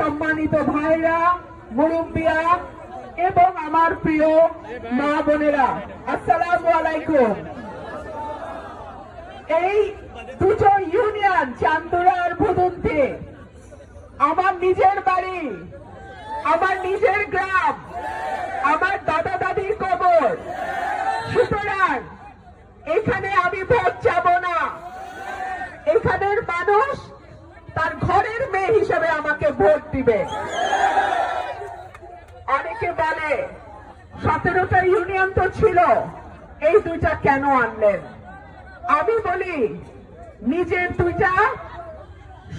সম্মানিত ভাইরা, মুরব্বিয়া এবং আমার প্রিয় মা বোনেরা, আসসালামু আলাইকুম। এই দুটো ইউনিয়ন চান্দুরা আর ভুদুন্তি আমার নিজের বাড়ি, আমার নিজের গ্রাম, আমার দাদা দাদির কবর। সুতরাং এখানে আমি ভোট চাব না। এখানের মানুষ তার ঘরের মেয়ে হিসেবে আমাকে ভোট দিবে। অনেকে বলে 17টা ইউনিয়ন তো ছিল, এই দুইটা কেন আনলেন? আমি বলি, নিজের দুইটা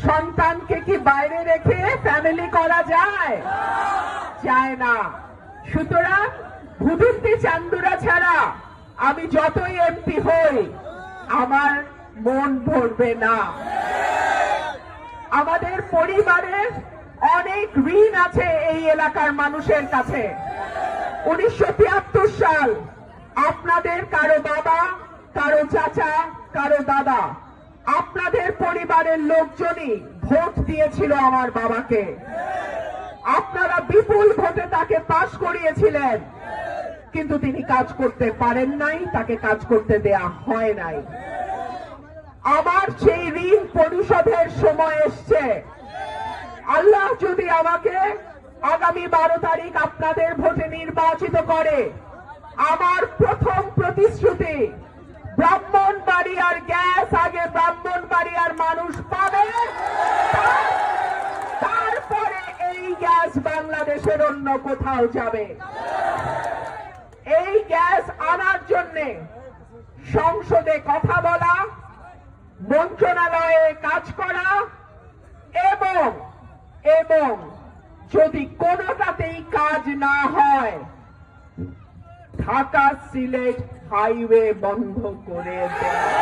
সন্তানকে কি বাইরে রেখে ফ্যামিলি করা যায়? যায় না। সুতরাং ভুদুন্তি চান্দুরা ছাড়া আমি যতই এমপি হই আমার মন ভরবে না। আমাদের পরিবারের অনেক ঋণ আছে এই এলাকার মানুষের কাছে। 1973 সাল আপনাদের কারো বাবা, কারো চাচা, কারো দাদা, আপনাদের পরিবারের লোকজনই ভোট দিয়েছিল আমার বাবাকে। আপনারা বিপুল ভোটে তাকে পাশ করিয়েছিলেন, কিন্তু তিনি কাজ করতে পারেন নাই, তাকে কাজ করতে দেয়া হয় নাই। আমার সেই ঋণ পরিশোধের সময় এসছে। আল্লাহ যদি আমাকে আগামী 12 তারিখ আপনাদের ভোটে নির্বাচিত করে, আমার প্রথম প্রতিশ্রুতি, ব্রাহ্মণবাড়িয়ার গ্যাস আগে ব্রাহ্মণবাড়িয়ার মানুষ পাবে, তারপরে এই গ্যাস বাংলাদেশের অন্য কোথাও যাবে। এই গ্যাস আনার জন্য সংসদে কথা বলা, মন্ত্রণালয়ে কাজ করা এবং যদি কোনোটাতেই কাজ না হয় ঢাকা সিলেট হাইওয়ে বন্ধ করে দেয়।